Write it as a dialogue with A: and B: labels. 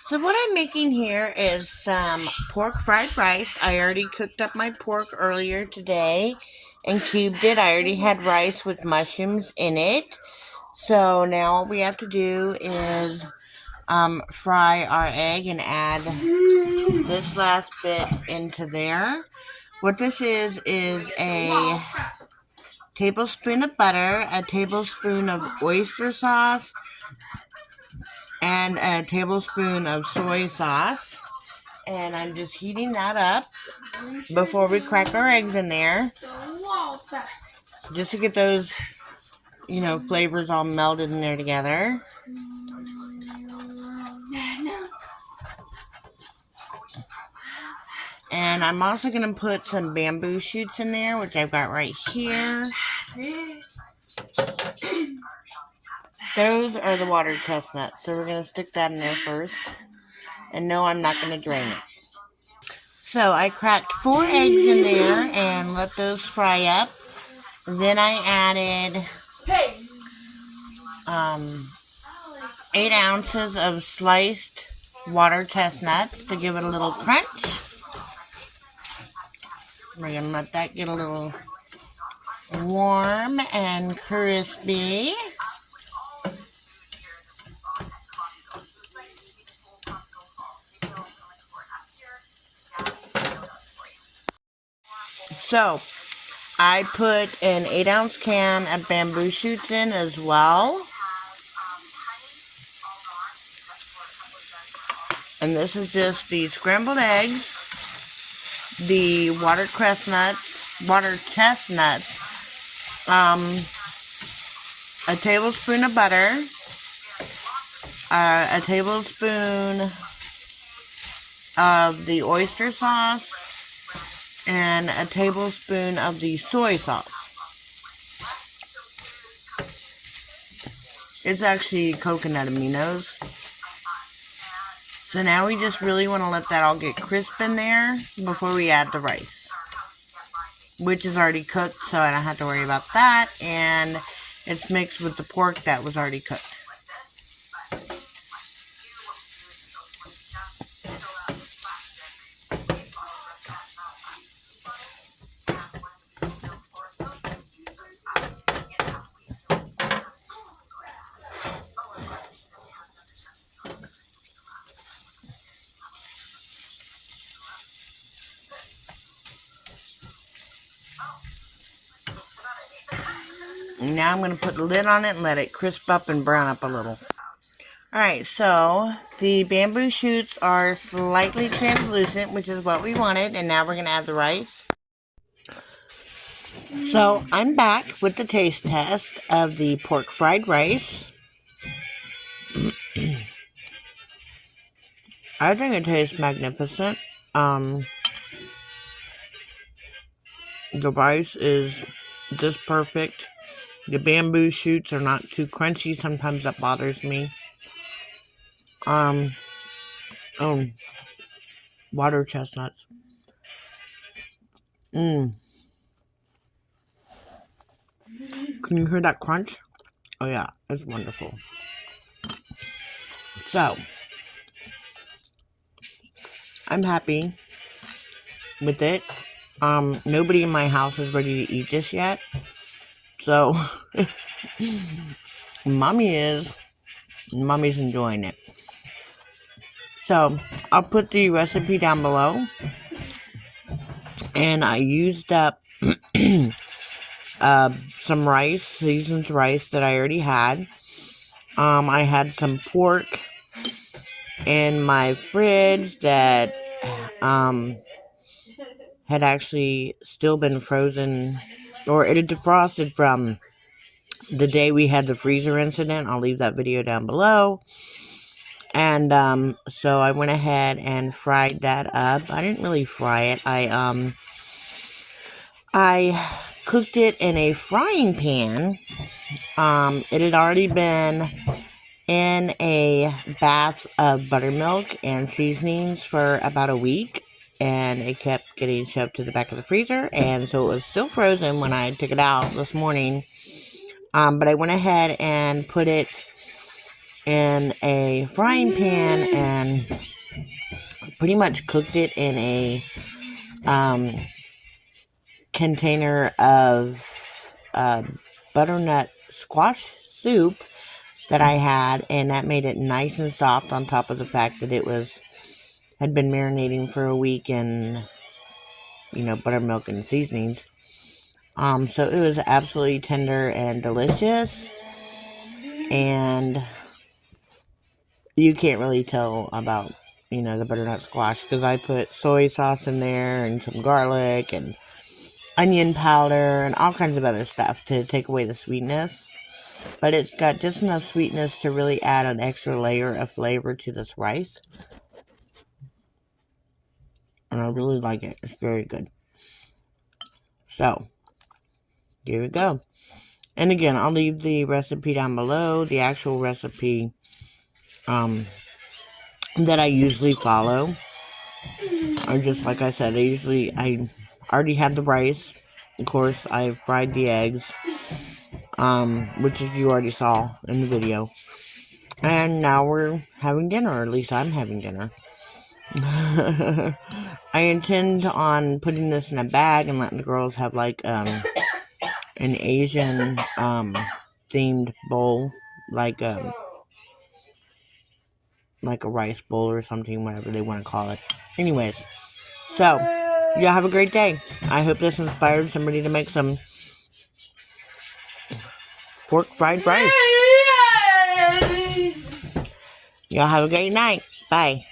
A: So what I'm making here is some pork fried rice. I already cooked up my pork earlier today and cubed it. I already had rice with mushrooms in it. So now all we have to do is fry our egg and add this last bit into there. What this is a tablespoon of butter, a tablespoon of oyster sauce, and a tablespoon of soy sauce. And I'm just heating that up before we crack our eggs in there. Just to get those, flavors all melded in there together. And I'm also going to put some bamboo shoots in there, which I've got right here. Those are the water chestnuts, so we're going to stick that in there first. And no, I'm not going to drain it. So I cracked 4 eggs in there and let those fry up. Then I added 8 ounces of sliced water chestnuts to give it a little crunch. We're going to let that get a little warm and crispy. So, I put an 8-ounce can of bamboo shoots in as well. And this is just the scrambled eggs, the water chestnuts, a tablespoon of butter, a tablespoon of the oyster sauce, and a tablespoon of the soy sauce. It's actually coconut aminos. So now we just really want to let that all get crisp in there before we add the rice, which is already cooked, so I don't have to worry about that. And it's mixed with the pork that was already cooked. Now I'm going to put the lid on it and let it crisp up and brown up a little. Alright, so the bamboo shoots are slightly translucent, which is what we wanted, and now we're going to add the rice. So I'm back with the taste test of the pork fried rice. I think it tastes magnificent. The rice is just perfect. The bamboo shoots are not too crunchy. Sometimes that bothers me. Water chestnuts. Can you hear that crunch? Oh yeah, it's wonderful. So, I'm happy with it. Nobody in my house is ready to eat this yet. So, Mommy's enjoying it. So, I'll put the recipe down below. And I used up some rice, seasoned rice that I already had. I had some pork in my fridge that had actually still been frozen, or it had defrosted from the day we had the freezer incident. I'll leave that video down below. And so I went ahead and fried that up. I didn't really fry it. I cooked it in a frying pan. It had already been in a bath of buttermilk and seasonings for about a week, and it kept getting shoved to the back of the freezer, and so it was still frozen when I took it out this morning. But I went ahead and put it in a frying pan and pretty much cooked it in a container of butternut squash soup that I had, and that made it nice and soft on top of the fact that it had been marinating for a week in, buttermilk and seasonings. So it was absolutely tender and delicious, and you can't really tell about, the butternut squash because I put soy sauce in there and some garlic and onion powder and all kinds of other stuff to take away the sweetness. But it's got just enough sweetness to really add an extra layer of flavor to this rice. And I really like it. It's very good. So, here we go. And again, I'll leave the recipe down below. The actual recipe that I usually follow. Or just like I said, I already had the rice. Of course, I fried the eggs. Which you already saw in the video. And now we're having dinner, or at least I'm having dinner. I intend on putting this in a bag and letting the girls have like an Asian themed bowl, like a rice bowl or something, whatever they want to call it. Anyways, so y'all have a great day. I hope this inspired somebody to make some pork fried rice. Y'all have a great night. Bye.